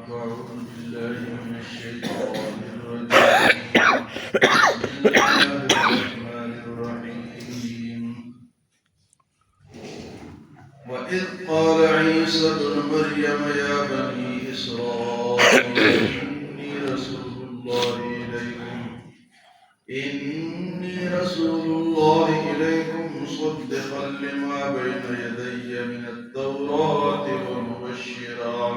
أعوذ بالله من الشيطان الرجيم. بسم الله الرحمن الرحيم. وإذ قال عيسى ابن مريم يا بني إسرائيل إني رسول الله إليكم مصدقا لما بين يدي من التوراة ومبشرا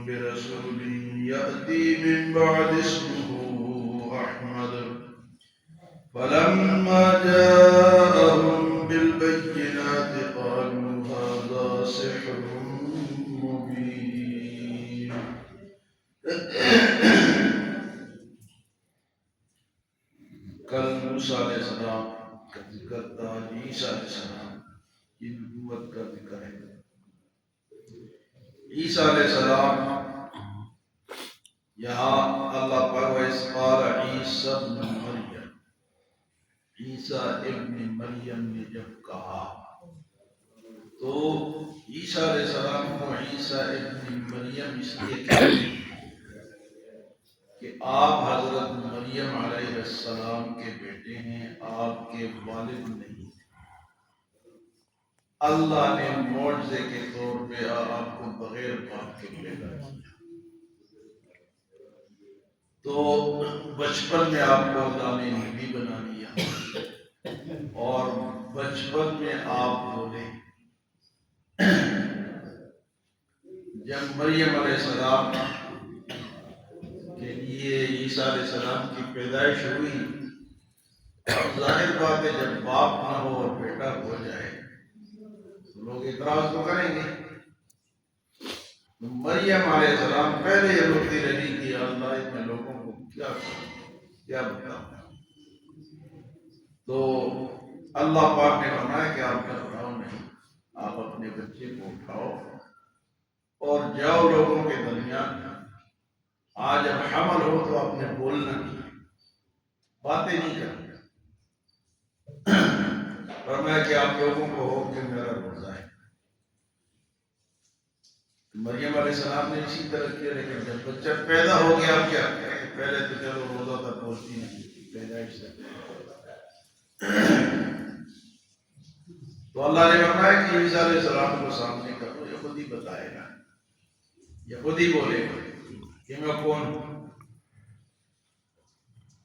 برسول يأتي من بعد اسمه أحمد فلما جاءهم بالبينات قالوا هذا سحر مبين. کل موسیٰ علیہ السلام کا ذکر تھا، عیسیٰ علیہ السلام کی نبوت کا ذکر ہے. عیسیٰ علیہ السلام یہاں اللہ پاک وَإِذْ قَالَ عِيسَى ابْنُ مَرْيَمَ، عیسیٰ ابن مریم نے جب کہا، تو عیسیٰ علیہ السلام کو عیسیٰ ابن مریم اس لیے کہتے ہیں کہ آپ حضرت مریم علیہ السلام کے بیٹے ہیں، آپ کے والد نہیں. اللہ نے معجزے کے طور پہ آپ کو بغیر باپ کے پیدا کیا. تو بچپن میں آپ کو اللہ نے نبی بنا دیا اور بچپن میں آپ بولے. جب مریم علیہ السلام کے لیے عیسیٰ علیہ السلام کی پیدائش ہوئی، ظاہر بات ہے جب باپ نہ ہو اور بیٹا ہو جائے تو لوگ اعتراض تو کریں گے. مریم علیہ السلام پہلے یہ روتی رہی کہ اللہ میں لوگوں کو کیا بتاؤں. تو اللہ پاک نے فرمایا کہ آپ گھبراؤ نہیں، آپ اپنے بچے کو اٹھاؤ اور جاؤ لوگوں کے درمیان. آج جب حمل ہو تو آپ نے بولنا نہیں، باتیں نہیں کرنا. فرمایا کہ آپ لوگوں کو ہو کہ میرا روزہ ہے. مریم علیہ السلام نے اسی طرح کیا، لیکن جب بچہ پیدا ہو گیا آپ کیا کریں؟ پہلے تو چلو روزہ تک بولتی نہیں پیدائش سے. تو اللہ نے فرمایا کہ عیسیٰ علیہ السلام کو سامنے کرو، یہ خود ہی بتائے گا، یہ خود ہی بولے گا کہ میں کون ہوں.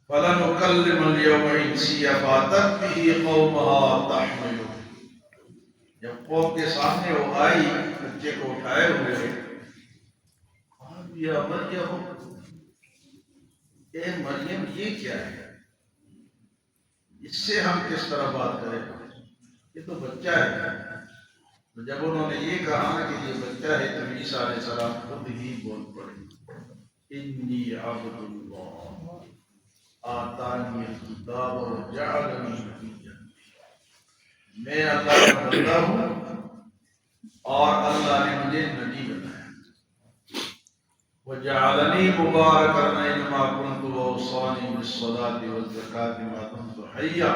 فَلَنُكَلِّمَ الْيَوْمَ إِنسِيًّا فَأَتَتْ بِهِ قَوْمَهَا تَحْمِلُهُ. جب قوم کے سامنے وہ آئی بچے کو اٹھائے ہوئے، یا مریم، اے مریم یہ کیا ہے، اس سے ہم کس طرح بات کریں، یہ تو بچہ ہے. تو جب انہوں نے یہ کہا کہ یہ بچہ ہے تو عیسیٰ علیہ السلام خود ہی بول پڑے، انی عبد اللہ آتانی الکتاب وجعلنی نبیا. میں اللہ کا بندہ ہوں اور اللہ نے مجھے نبی بنایا. وجعلنی مبارکا اینما کنت واوصانی بالصلاۃ والزکاۃ ما دمت حیا.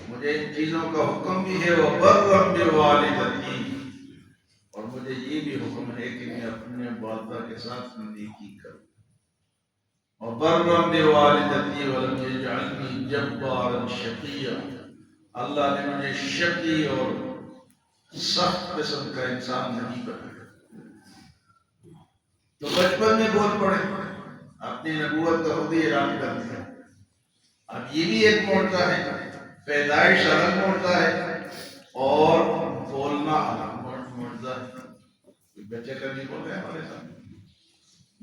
مجھے ان چیزوں کا حکم بھی ہے وبرا بوالدتی، اور مجھے یہ بھی حکم ہے کہ میں اپنے والدہ کے ساتھ نیکی کروں. وبرا بوالدتی ولم یجعلنی جبارا شقیا. اللہ نے مجھے شقی اور سخت قسم کا انسان نہیں بنایا. تو بچپن میں بول پڑے، اپنی نبوت کا خود ہی اعلان کر دیا. اب یہ بھی ایک معجزہ ہے، پیدائش الگ معجزہ ہے اور بولنا الگ معجزہ ہے. بچے کبھی بولے ہمارے سامنے،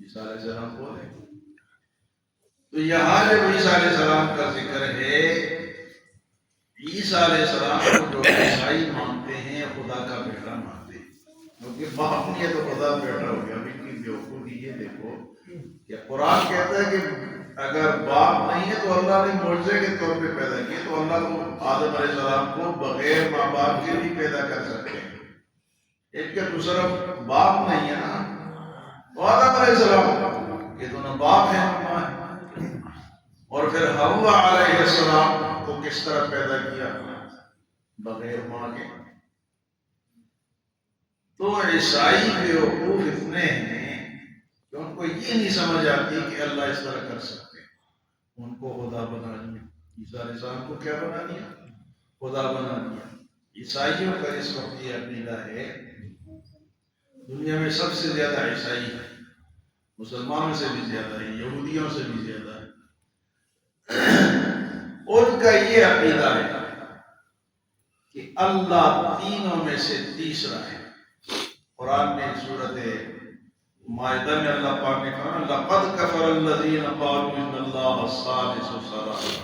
عیسیٰ علیہ السلام بولے. تو یہاں جب عیسیٰ علیہ السلام کا ذکر ہے، عیسیٰ علیہ السلام کو جو عیسائی مانتے ہیں خدا کا بیٹا مانتے ہیں، کیونکہ باپ نہیں ہے تو خدا بیٹا ہو گیا. اب ان کی بیوقوفی یہ دیکھو کہ قرآن کہتا ہے کہ اگر باپ نہیں ہے تو اللہ نے معجزے کے طور پہ پیدا کیے، تو اللہ کو آدم علیہ السلام کو بغیر ماں باپ کے بھی پیدا کر سکتے ہیں. ایک کے تو صرف باپ نہیں ہے نا، تو آدم علیہ السلام یہ دونوں باپ ہیں اور ماں ہیں. اور پھر حوا علیہ السلام کو کس طرح پیدا کیا؟ بغیر ماں کے. تو عیسائی بیوقوف بیوقوف اتنے ہیں کہ ان کو یہ نہیں سمجھ آتی کہ اللہ اس طرح کر سکتے ہیں. ان کو خدا بنا دیا. عیسیٰ علیہ السلام کو کیا بنا دیا؟ خدا بنا دیا. عیسائیوں کا اس وقت یہ عقیدہ ہے. دنیا میں سب سے زیادہ عیسائی ہے، مسلمانوں سے بھی زیادہ ہے، یہودیوں سے بھی زیادہ ہے. ان کا یہ عقیدہ ہے کہ اللہ تینوں میں سے تیسرا ہے. قرآن میں سورۃ مائدہ میں اللہ پاک نے کہا لقد کفر الذین قالوا ان اللہ ثالث ثلاثہ.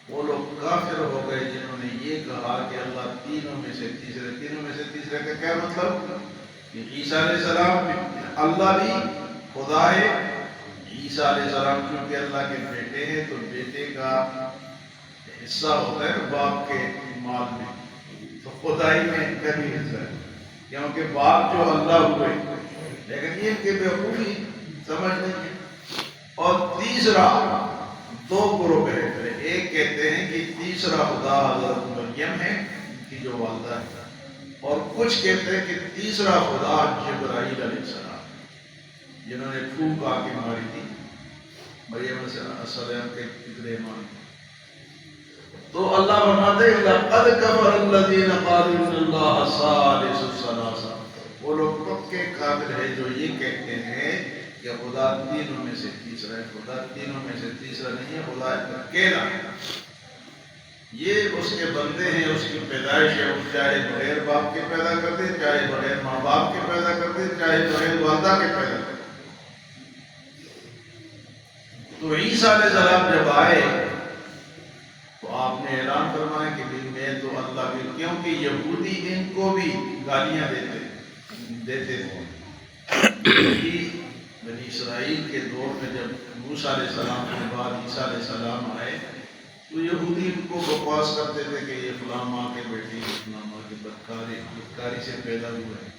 وہ لوگ کافر ہو گئے جنہوں نے یہ کہا کہ اللہ تینوں میں سے تیسرے. تینوں میں سے تیسرے کا کیا مطلب؟ کہ عیسیٰ علیہ السلام اللہ بھی خدا ہے. عیسیٰ علیہ السلام کیونکہ اللہ کے بیٹے ہیں تو بیٹے کا حصہ ہوتا ہے باپ کے مال میں، تو خدائی میں کبھی حصہ ہے کیونکہ باپ جو اللہ ہوئے. لیکن یہ کہ بیوقوفی سمجھ نہیں ہے. اور تیسرا دو گروہ ہے. ایک کہتے ہیں کہ تیسرا خدا حضرت مریم ہے کی جو والدہ ہے، اور کچھ کہتے ہیں کہ تیسرا خدا جبرائیل علیہ السلام جنہوں نے پھونک آ کے ماری تھی مریم علیہ السلام کے پترے ماری. تو اللہ فرماتے ہیں لقد کفر الذین قالوا ان اللہ ثالث ثلاثہ. وہ لوگ پکے کافر ہیں جو یہ کہتے ہیں کہ خدا تینوں میں سے تیسرا ہے. خدا تینوں میں سے تیسرا نہیں ہے، خدا اکیلا ہے. یہ اس کے بندے ہیں، اس کی پیدائش ہے. چاہے بغیر باپ کے پیدا کر دے، چاہے بغیر ماں باپ کے پیدا کر دے، چاہے بغیر والدہ کے پیدا کر دے. تو عیسیٰ علیہ السلام جب آئے تو آپ نے اعلان فرمایا کہ میں تو اللہ کے، کیونکہ یہودی ان کو بھی گالیاں دیتے تھے. بنی اسرائیل کے دور میں جب موسیٰ علیہ السلام کے بعد عیسیٰ علیہ السلام آئے تو یہودی ان کو بکواس کرتے تھے کہ یہ فلاں ماں کے بیٹی، فلاں ماں کی بدکاری سے پیدا ہوئے ہیں.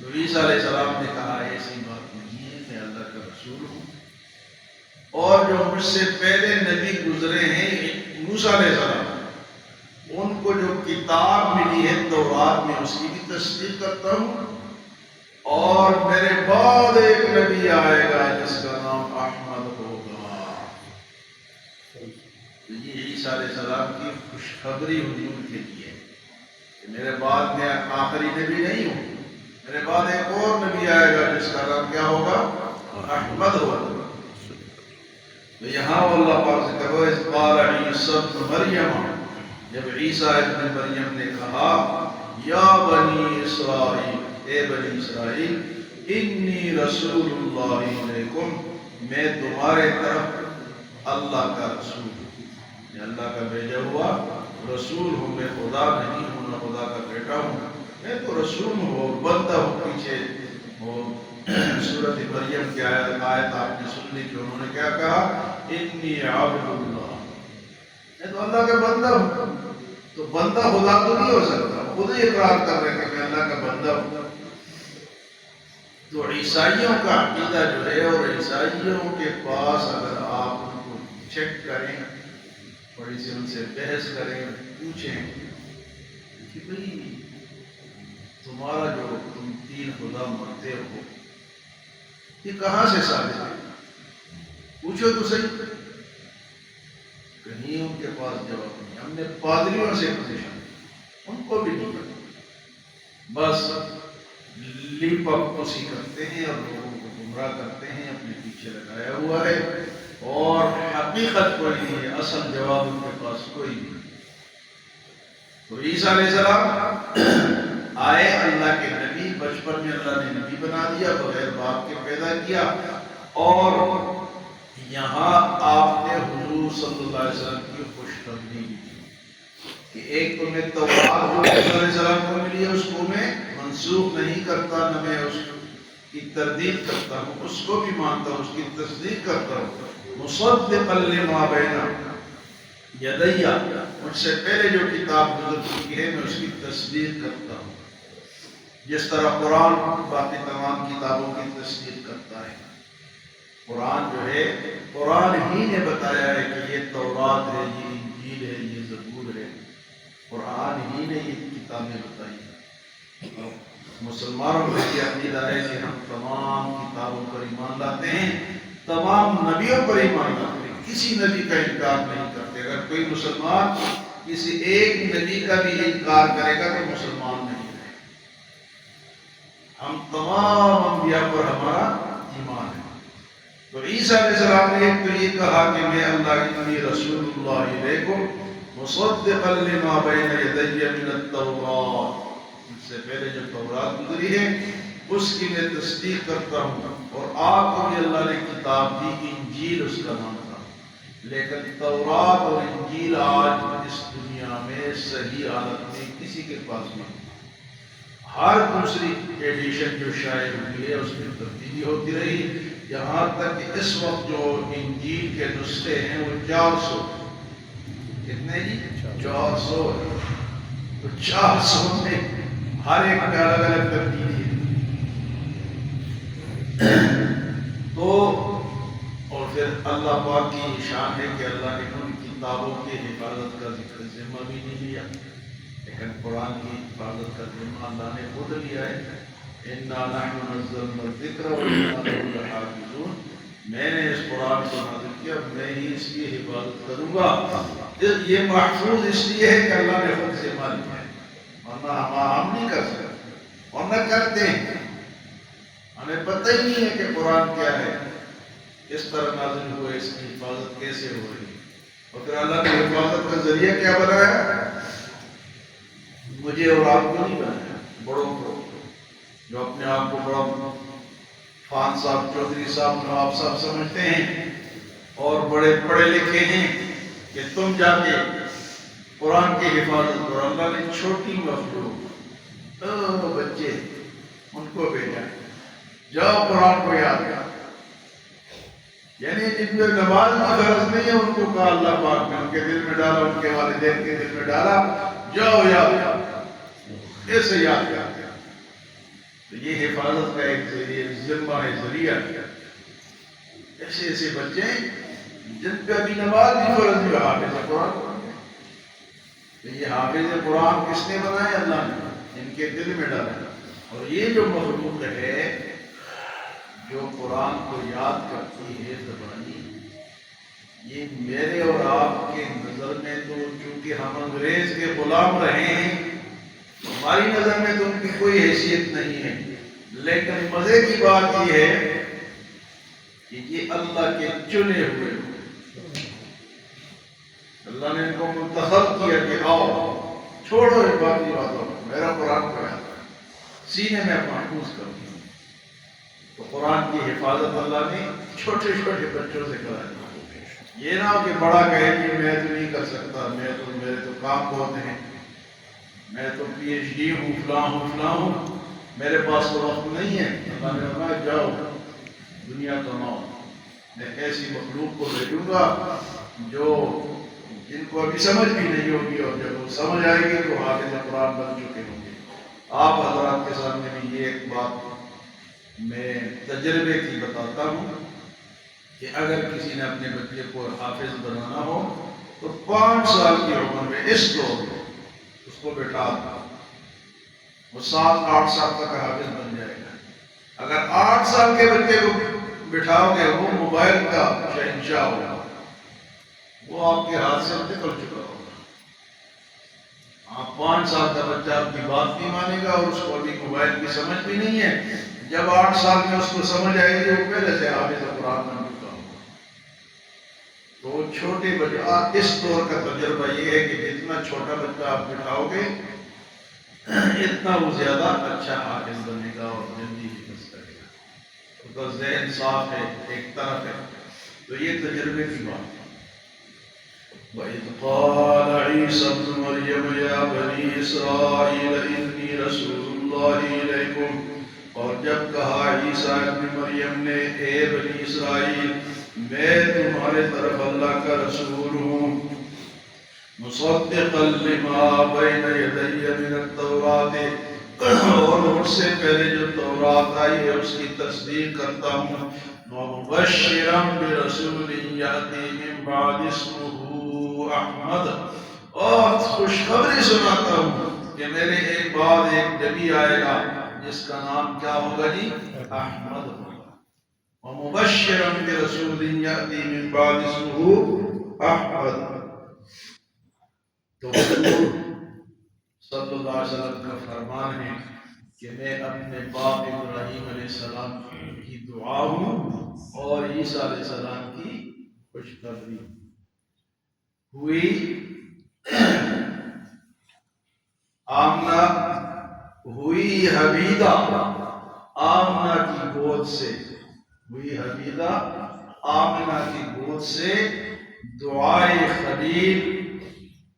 تو عیسیٰ علیہ السلام نے کہا ایسی بات نہیں ہے، میں اللہ کا رسول ہوں، اور جو مجھ سے پہلے نبی گزرے ہیں موسیٰ علیہ السلام، ان کو جو کتاب ملی ہے تورات میں اس کی بھی تصدیق کرتا ہوں، اور میرے بعد ایک نبی آئے گا جس کا نام احمد ہوگا. یہ عیسیٰ علیہ السلام کی خوشخبری حضور کے لیے کہ میرے بعد میں آخری نبی نہیں ہوں، میرے بعد ایک اور نبی آئے گا جس کا نام کیا ہوگا؟ احمد ہوگا. تو یہاں اللہ پاک سے کہو اس قال عیسی ابن مریم، جب عیسیٰ ابن مریم نے کہا یا بنی اسرائیل، اے بنی اسرائیل، انی رسول اللہ علیکم، میں تمہارے طرف اللہ کا رسول ہوں، میں اللہ کا بھیجا ہوا رسول ہوں. میں خدا نہیں ہوں، نہ خدا کا بیٹا ہوں، میں تو رسول ہوں، بندہ ہوں. پیچھے وہ سورۃ مریم کی آیت آپ نے سن لی کہ انہوں نے کیا کہا؟ انی عبد اللہ، میں تو اللہ کا بندہ ہوں. تو بندہ خدا تو نہیں ہو سکتا، خود ہی اقرار کر رہے کہ میں اللہ کا بندہ ہوں. تو عیسائیوں کا عقیدہ جو ہے، اور عیسائیوں کے پاس اگر آپ ان کو چیک کریں، تھوڑی سی ان سے بحث کریں، پوچھیں کہ بھئی تمہارا جو تم تین خدا مانتے ہو یہ کہاں سے ثابت ہے؟ پوچھو تو صحیح. کہیں ان کے پاس جواب نہیں. ہم نے پادریوں سے پوچھا، ان کو بھی نہیں پتا، بس لپ پسی کرتے ہیں اور لوگوں کو گمراہ کرتے ہیں، اپنے پیچھے لگایا ہوا ہے، اور حقیقت کوئی نہیں ہے، اصل جواب ان کے پاس کوئی نہیں. تو عیسیٰ علیہ السلام آئے اللہ کے نبی، بچپن میں اللہ نے نبی بنا دیا، بغیر باپ کے پیدا کیا، اور یہاں آپ نے حضور صلی اللہ علیہ وسلم کی خوشخبری دی کہ ایک تو میں تورات جو عیسیٰ علیہ السلام کو ملی ہے اس کو میں منسوخ نہیں کرتا، نہ میں اس کی تردید کرتا ہوں، اس کو بھی مانتا ہوں، اس کی تصدیق کرتا ہوں. مصدقا لما بین یدی، مجھ سے پہلے جو کتاب گزر چکی ہے میں اس کی تصدیق کرتا ہوں، جس طرح قرآن باقی تمام کتابوں کی تصدیق کرتا ہے. قرآن جو ہے، قرآن ہی نے بتایا ہے کہ یہ تورات ہے، یہ انجیل ہے، یہ زبور ہے، قرآن ہی نے یہ کتابیں بتائی ہیں. مسلمانوں کا یہ عقیدہ ہے کہ ہم تمام کتابوں پر ایمان لاتے ہیں، تمام نبیوں پر ایمان لاتے ہیں، کسی نبی کا انکار نہیں کرتے۔ اگر کوئی مسلمان کسی ایک نبی کا بھی انکار کرے گا تو مسلمان نہیں ہے۔ ہم تمام انبیاء پر ہمارا ایمان ہے۔ تو عیسیٰ علیہ السلام نے ایک تو یہ کہا کہ میں اللہ انی رسول اللہ علیکم مصدقا لما بین یدی من التوراۃ، اس سے پہلے جو تورات گزری ہے اس کی میں تصدیق کرتا ہوں، اور آپ کو بھی اللہ نے کتاب دی، انجیل اس کا نام تھا، لیکن تورات اور انجیل آج اس دنیا میں صحیح حالت میں کسی کے پاس نہیں۔ ہر دوسری ایڈیشن جو شائع ہوئی ہے اس میں تبدیلی ہوتی رہی، یہاں تک کہ اس وقت جو انجیل کے نسخے ہیں وہ 400، کتنے جی؟ 400۔ تو 400 میں ہر ایک میں الگ الگ تبدیلی ہے۔ تو اور پھر اللہ پاک کی شان ہے کہ اللہ نے ان کتابوں کی حفاظت کا ذکر ذمہ بھی نہیں لیا، لیکن قرآن کی حفاظت کا ذمہ اللہ نے خود لیا ہے۔ اِنَّا نَحْنُ نَزَّلْنَا الذِّكْرَ وَإِنَّا لَهُ لَحَافِظُونَ، میں نے اس قرآن کو نازل کیا، میں ہی اس کی حفاظت کروں گا۔ یہ محفوظ اس لیے ہے کہ اللہ نے خود سے مان لیا ہے، ورنہ ہم نہیں کر سکتے، اور نہ کرتے ہیں۔ ہمیں پتہ ہی نہیں ہے کہ قرآن کیا ہے، اس طرح نازل ہوئے، اس کی حفاظت کیسے ہو رہی ہے، اور پھر اللہ نے حفاظت کا ذریعہ کیا بنایا؟ مجھے اور آپ کو نہیں بنایا، بڑوں کو، جو اپنے آپ کو بڑا خان صاحب، چودھری صاحب، نواب صاحب سمجھتے ہیں اور بڑے پڑھے لکھے ہیں، کہ تم جا کے قرآن کی حفاظت کرو۔ اللہ نے چھوٹی مخلوق، بچے، ان کو بھیجا، جاؤ قرآن کو یاد کرو۔ یعنی جن میں نماز کی غرض نہیں ہے ان کو کہا اللہ پاک نے ان کے دل میں ڈالا، ان کے والدین کے دل میں ڈالا، جاؤ یاد کرو، ایسے یاد کرتے۔ تو یہ حفاظت کا ایک ذریعہ، ذمہ ہے، ذریعہ۔ ایسے ایسے بچے جن پہ ابھی نماز بھی فرض نہیں، حافظ قرآن بن گئے۔ تو یہ حافظ قرآن کس نے بنائے؟ اللہ نے ان کے دل میں ڈالا۔ اور یہ جو مخلوق ہے جو قرآن کو یاد کرتی ہے زبانی، یہ میرے اور آپ کے نظر میں تو چونکہ ہم انگریز کے غلام رہے ہیں، ہماری نظر میں تو ان کی کوئی حیثیت نہیں ہے، لیکن مزے کی بات یہ ہے کہ یہ اللہ کے چنے ہوئے، اللہ نے ان کو منتخب کیا کہ آؤ چھوڑو یہ باقی باتوں کو، میرا قرآن کو یاد کرو، سینے میں محفوظ کر دیا۔ تو قرآن کی حفاظت اللہ نے چھوٹے چھوٹے بچوں سے کرائی۔ یہ نہ ہو کہ بڑا کہے کہ میں تو نہیں کر سکتا، میرے تو کام بہت ہیں، میں تو پی ایچ ڈی ہوں، فلاں ہوں، فلاں ہوں، میرے پاس تو وقت نہیں ہے۔ اللہ نے فرمایا جاؤ دنیا کماؤ، میں ایسی مخلوق کو بھیجوں گا جو جن کو ابھی سمجھ بھی نہیں ہوگی، اور جب وہ سمجھ آئے گی تو حافظ قرآن بن چکے ہوں گے۔ آپ حضرات کے سامنے بھی یہ ایک بات میں تجربے کی بتاتا ہوں کہ اگر کسی نے اپنے بچے کو حافظ بنانا ہو تو 5 سال کی عمر میں اس دور میں اس کو بٹھا دو، وہ 7-8 سال تک حافظ بن جائے گا۔ اگر 8 سال کے بچے کو بٹھاؤ گے وہ موبائل کا شہنشاہ ہوگا، وہ آپ کے ہاتھ سے نکل چکا ہوگا۔ آپ 5 سال کا بچہ آپ کی بات نہیں مانے گا، اور اس کو ابھی موبائل کی سمجھ بھی نہیں ہے، جب 8 سال میں اس کو سمجھ آئے گی وہ پہلے سے حافظ قرآن بن چکا ہوگا۔ تو چھوٹے بچہ، اس دور کا تجربہ یہ ہے کہ جتنا چھوٹا بچہ آپ بٹھاؤ گے اتنا وہ زیادہ اچھا حافظ بنے گا اور جلدی حفظ کرے گا، اس کا ذہن صاف ہے، ایک طرف ہے۔ تو یہ تجربے کی بات ہے۔ وَإِذْ قَالَ عِيسَى ابْنُ مَرْيَمَ يَا بَنِي إِسْرَائِيلَ إِنِّي رَسُولُ اللَّهِ إِلَيْكُمْ، اور جب کہا عیسیٰ ابن مریم نے، اے بنی اسرائیل، میں تمہارے طرف اللہ کا رسول ہوں، مصدقا لما بین یدی من التوراۃ، اور مجھ سے پہلے جو تورات آئی ہے اس کی تصدیق کرتا ہوں، ومبشرا برسول یأتی من بعد اسمہ احمد، اور خوشخبری سناتا ہوں کہ میرے ایک بعد ایک نبی آئے گا جس کا نام کیا ہوگا جی؟ احمد ہوگا. ومبشرا برسول یأتی من بعد اسمہ احمد. تو حضور صلی اللہ علیہ وسلم کا فرمان ہے کہ میں اپنے باپ ابراہیم علیہ السلام کی دعا ہوں اور عیسیٰ علیہ السلام کی خوشخبری ہوئی. آمنہ ہوئی حبیدہ آمنہ کی گود سے، ہوئی حبیدہ آمنہ کی گود سے دعائے خلیل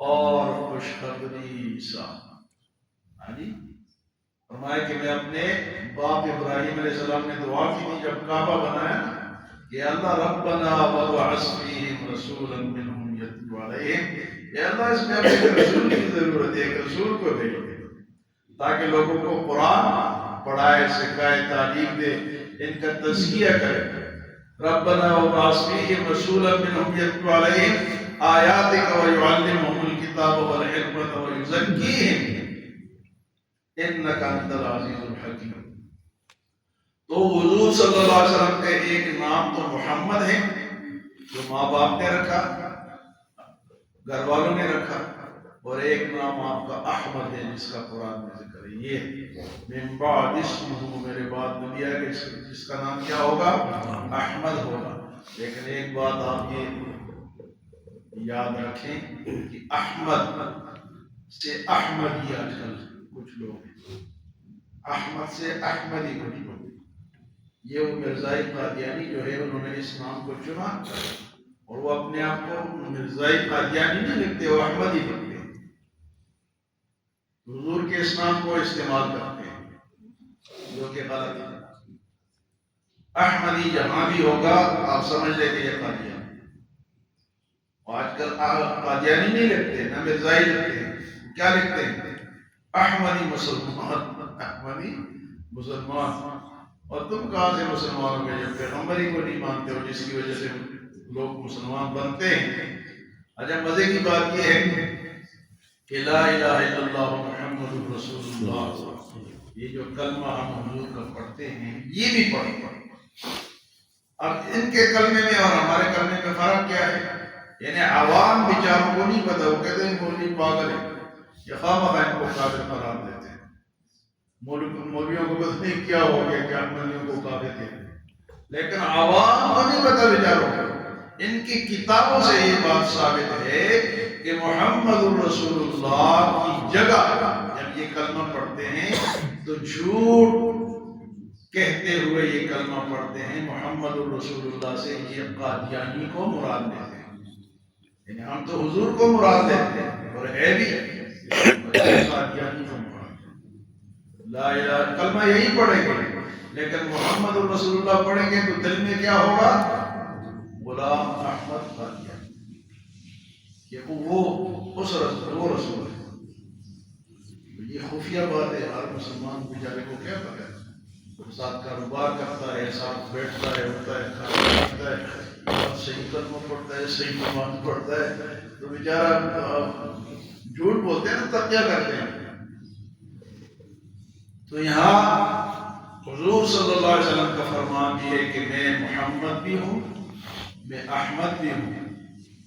اور خوشخبری عیسیٰ. ہاں جی، فرمایا کہ میں اپنے باپ ابراہیم علیہ السلام نے دعا کی تھی جب کعبہ بنایا کہ اللہ ربنا وابعث فیہم رسولا منہم یتلو علیہم، اے اللہ اس میں اپنے رسول کی ضرورت ہے، ایک رسول کو بھیجو تاکہ لوگوں کو قرآن پڑھائے، سکھائے، تعلیم دے، ان کا تزکیہ کرے. ربنا وابعث فیہم رسولا منہم یتلو علیہم آیاتک ویعلمہم الکتاب والحکمۃ ویزکیہم انک انت العزیز الحکیم. تو حضور صلی اللہ علیہ وسلم کا ایک نام تو محمد ہے جو ماں باپ نے رکھا، گھر والوں نے رکھا، اور ایک نام آپ کا احمد ہے جس کا قرآن میں ذکر ہے. یہ من بعد اسمہ، میرے بعد نبی آئے گا جس کا نام کیا ہوگا؟ احمد ہوگا. لیکن ایک بات آپ یہ یاد رکھیں کہ احمد سے احمد ہی آج کل کچھ لوگ ہیں، احمد سے احمد ہی کچھ لوگ ہیں. یہ وہ مرزائی قادیانی جو ہے انہوں نے اس نام کو چنا اور وہ اپنے آپ کو مرزائی قادیانی نہیں لکھتے، وہ احمد ہی لکھتے ہیں. حضور کے اس نام کو استعمال کرتے ہیں جو کہ غلط ہے. احمدی جہاں بھی ہوگا آپ سمجھ لیں کہ یہ قادیانی. آج کل قادیانی نہیں لکھتے، نہ مرزائی لکھتے ہیں. کیا لکھتے ہیں؟ احمدی مسلمان، احمدی مسلمان. اور تم کہاں سے مسلمان ہو گئے جب پیغمبری کو نہیں مانتے ہو جس کی وجہ سے لوگ مسلمان بنتے ہیں. اچھا مزے کی بات یہ ہے کہ لا الہ الا اللہ محمد رسول اللہ، یہ جو کلمہ ہم حضور کا پڑھتے ہیں یہ بھی پڑھتے ہیں. اب ان کے کلمے میں اور ہمارے کلمے میں فرق کیا ہے؟ یعنی عوام بیچاروں کو نہیں پتہ، وہ کہتے ہیں مولوی پاگل ہے، یہ خواہ ان کو کافر قرار دیتے ہیں. مولویوں کو پتہ نہیں کیا ہو گیا کہ احمدیوں کو کافر کہتے ہیں، لیکن عوام کو نہیں پتہ بیچاروں کو. ان کی کتابوں سے یہ بات ثابت ہے کہ محمد رسول اللہ کی جگہ جب یہ کلمہ پڑھتے ہیں تو جھوٹ کہتے ہوئے یہ کلمہ پڑھتے ہیں. محمد رسول اللہ سے یہ قادیانی کو مراد لیتے ہیں. یعنی ہم تو حضور کو مراد لیتے ہیں اور ہے بھی قادیانی کو مراد. لا الہ کلمہ یہی پڑھیں گے لیکن محمد رسول اللہ پڑھیں گے تو دل میں کیا ہوگا؟ غلام احمد قادیانی، کہ وہ رسول ہے. یہ خفیہ بات ہے، ہر مسلمان بیچارے کو کیا پتہ ہے؟ وہ ساتھ کاروبار کرتا ہے، ساتھ بیٹھتا ہے، اٹھتا ہے، کھانا کھاتا ہے، صحیح کلمہ پڑھتا ہے، صحیح نماز پڑھتا ہے، تو بیچارہ جھوٹ بولتے ہیں نا، تقیہ کرتے ہیں. تو یہاں حضور صلی اللہ علیہ وسلم کا فرمان بھی ہے کہ میں محمد بھی ہوں، میں احمد بھی ہوں.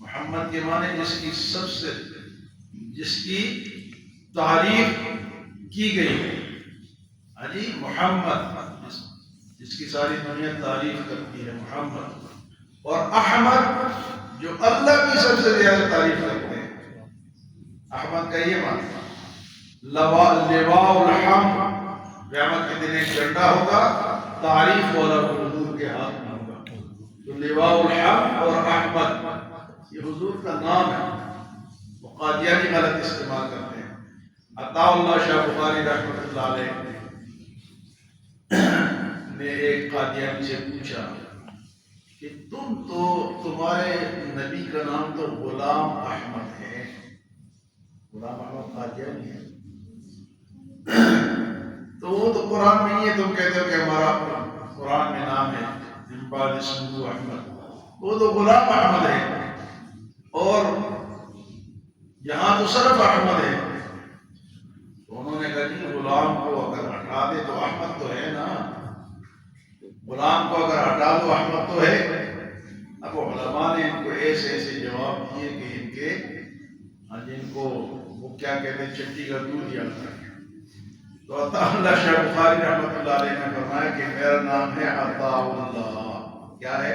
محمد کے معنی جس کی تعریف کی گئی ہے. علی محمد جس کی ساری دنیا تعریف کرتی ہے محمد. اور احمد جو اللہ کی سب سے زیادہ تعریف کرتے ہیں. احمد کا یہ معنی لواء الحمد، قیامت کے دن ایک جھنڈا ہوگا تعریف والا حضور کے ہاتھ میں ہوگا. تو لواء الحمد اور احمد یہ حضور کا نام ہے. وہ قادیانی غلط استعمال کرتے ہیں. عطا اللہ شاہ بخاری رحمۃ اللہ علیہ نے ایک قادیانی سے پوچھا کہ تمہارے نبی کا نام تو غلام احمد ہے، غلام احمد قادیانی ہے، تو وہ تو قرآن میں نہیں ہے، تم کہتے ہو کہ ہمارا قرآن میں نام ہے من بعد اسمہ احمد. وہ تو غلام احمد ہے اور یہاں تو صرف احمد ہے. انہوں نے کہا جی غلام کو اگر ہٹا دے تو احمد تو ہے نا، غلام کو اگر ہٹا دو احمد تو ہے۔ اب علماء نے ان کو ایسے ایسے جواب دیے کہ ان کے جن کو وہ کیا کہتے ہیں چٹی کا دودھ یاد رکھیں۔ تو عطا اللہ شاہ بخاری رحمۃ اللہ علیہ نے فرمایا کہ میرا نام ہے عطا اللہ۔ کیا ہے؟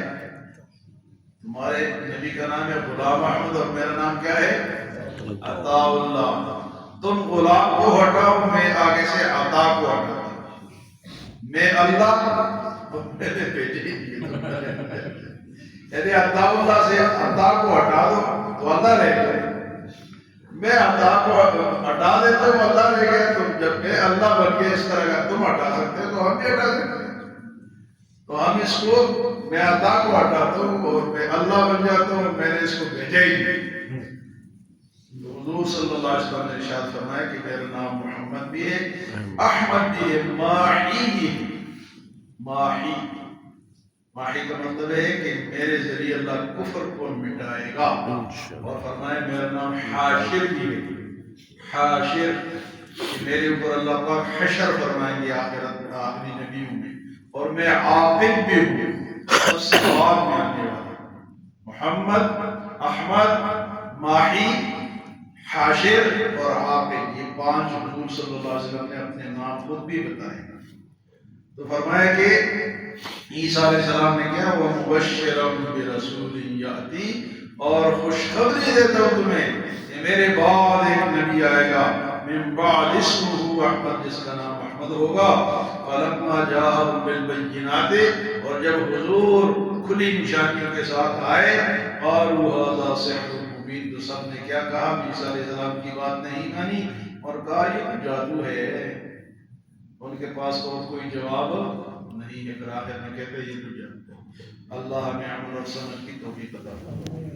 تمہارے نبی کا نام ہے غلام احمد اور میرا نام کیا ہے؟ عطا اللہ۔ تم غلام کو ہٹاؤ، میں آگے سے عطا کو ہٹاتا ہوں۔ میں اللہ میرے بیٹے یعنی عطا اللہ سے عطا کو ہٹا دو تو اللہ رہ گئے، میں عطا کو ہٹا دیتا ہوں اللہ رہ گیا۔ تو جب میں اللہ بن کے اس طرح کا تم ہٹا سکتے ہو تو ہم بھی ہٹا سکتے ہیں۔ تو ہم اس کو میں عطا کو ہٹاتا ہوں اور میں اللہ بن جاتا ہوں، میں نے اس کو بھیجا ہی نہیں۔ حضور صلی اللہ علیہ وسلم نے ارشاد فرمایا کہ میرا نام محمد بھی ہے، احمد بھی ہے، ماحی بھی ہے۔ ماحی ماحی کا مطلب ہے کہ میرے ذریعے اللہ کفر کو مٹائے گا، اور فرمایا میرا نام حاشر بھی ہے۔ حاشر کہ میرے اوپر اللہ پاک حشر فرمائیں گے آخرت میں آخری نبیوں میں، اور میں عاقب بھی ہوں، اس سے بعد میں آنے والا محمد، احمد، ماحی، حاشر اور عاقب، یہ 5 حضور صلی اللہ علیہ وسلم نے اپنے نام خود بھی بتائے۔ تو فرمایا کہ عیسیٰ علیہ السلام نے کیا، وَمُبَشِّرًا بِرَسُولٍ يَأْتِي، اور خوشخبری دیتا ہوں تمہیں کہ میرے بعد ایک نبی آئے گا، من بعد اسمہ احمد، جس کا نام احمد ہوگا۔ فَلَمَّا جَاءَهُم بِالْبَيِّنَاتِ، اور جب حضور کھلی نشانیوں کے ساتھ آئے، قالوا هَذَا سِحْرٌ مُبِينٌ، تو سب نے کیا کہا؟ عیسیٰ علیہ السلام کی بات نہیں مانی اور کہا یہ تو جادو ہے۔ ان کے پاس اور کوئی جواب نہیں ہے، پھر آخر میں کہتے یہ تو جادو ہے۔ اللہ ہمیں عمل اور سمجھ کی توفیق عطا فرمائے۔